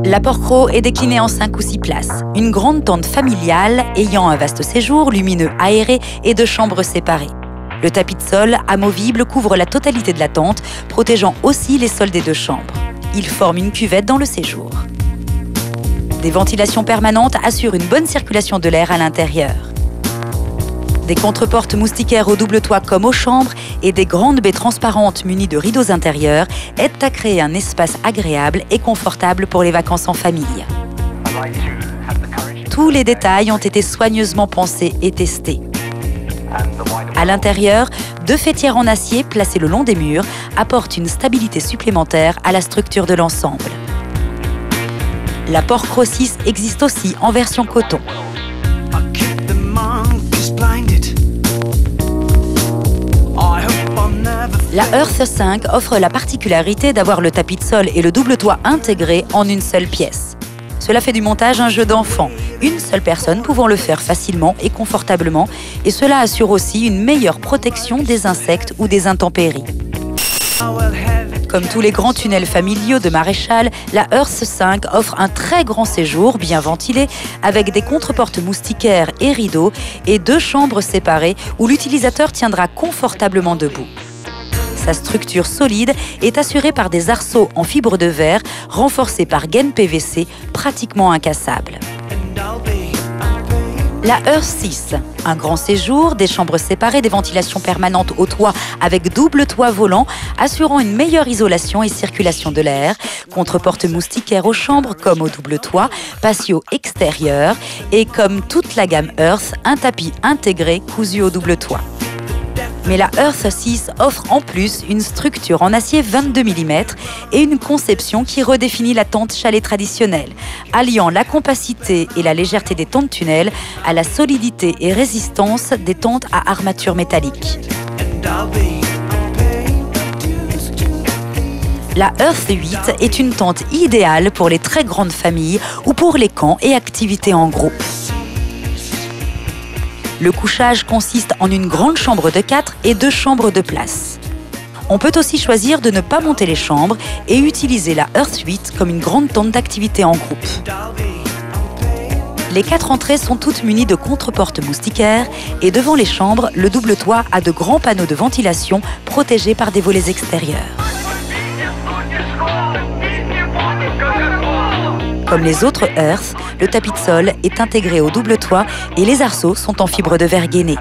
La Porcro est déclinée en 5 ou 6 places. Une grande tente familiale ayant un vaste séjour, lumineux, aéré et 2 chambres séparées. Le tapis de sol amovible couvre la totalité de la tente, protégeant aussi les sols des 2 chambres. Il forme une cuvette dans le séjour. Des ventilations permanentes assurent une bonne circulation de l'air à l'intérieur. Des contreportes moustiquaires au double toit comme aux chambres et des grandes baies transparentes munies de rideaux intérieurs aident à créer un espace agréable et confortable pour les vacances en famille. Tous les détails ont été soigneusement pensés et testés. À l'intérieur, 2 faîtières en acier placées le long des murs apportent une stabilité supplémentaire à la structure de l'ensemble. La Porcro 6 existe aussi en version coton. La Earth 5 offre la particularité d'avoir le tapis de sol et le double toit intégrés en une seule pièce. Cela fait du montage un jeu d'enfant, une seule personne pouvant le faire facilement et confortablement, et cela assure aussi une meilleure protection des insectes ou des intempéries. Comme tous les grands tunnels familiaux de Maréchal, la Earth 5 offre un très grand séjour, bien ventilé, avec des contreportes moustiquaires et rideaux et 2 chambres séparées où l'utilisateur tiendra confortablement debout. Sa structure solide est assurée par des arceaux en fibre de verre renforcés par gaines PVC pratiquement incassables. La Earth 6, un grand séjour, des chambres séparées, des ventilations permanentes au toit avec double toit volant, assurant une meilleure isolation et circulation de l'air, contreporte moustiquaires aux chambres comme au double toit, patio extérieur et comme toute la gamme Earth, un tapis intégré cousu au double toit. Mais la Earth 6 offre en plus une structure en acier 22 mm et une conception qui redéfinit la tente chalet traditionnelle, alliant la compacité et la légèreté des tentes tunnels à la solidité et résistance des tentes à armature métallique. La Earth 8 est une tente idéale pour les très grandes familles ou pour les camps et activités en groupe. Le couchage consiste en une grande chambre de 4 et 2 chambres de place. On peut aussi choisir de ne pas monter les chambres et utiliser la Earth 8 comme une grande tente d'activité en groupe. Les 4 entrées sont toutes munies de contreportes moustiquaires et devant les chambres, le double toit a de grands panneaux de ventilation protégés par des volets extérieurs. Comme les autres Earth, le tapis de sol est intégré au double toit et les arceaux sont en fibre de verre gainé.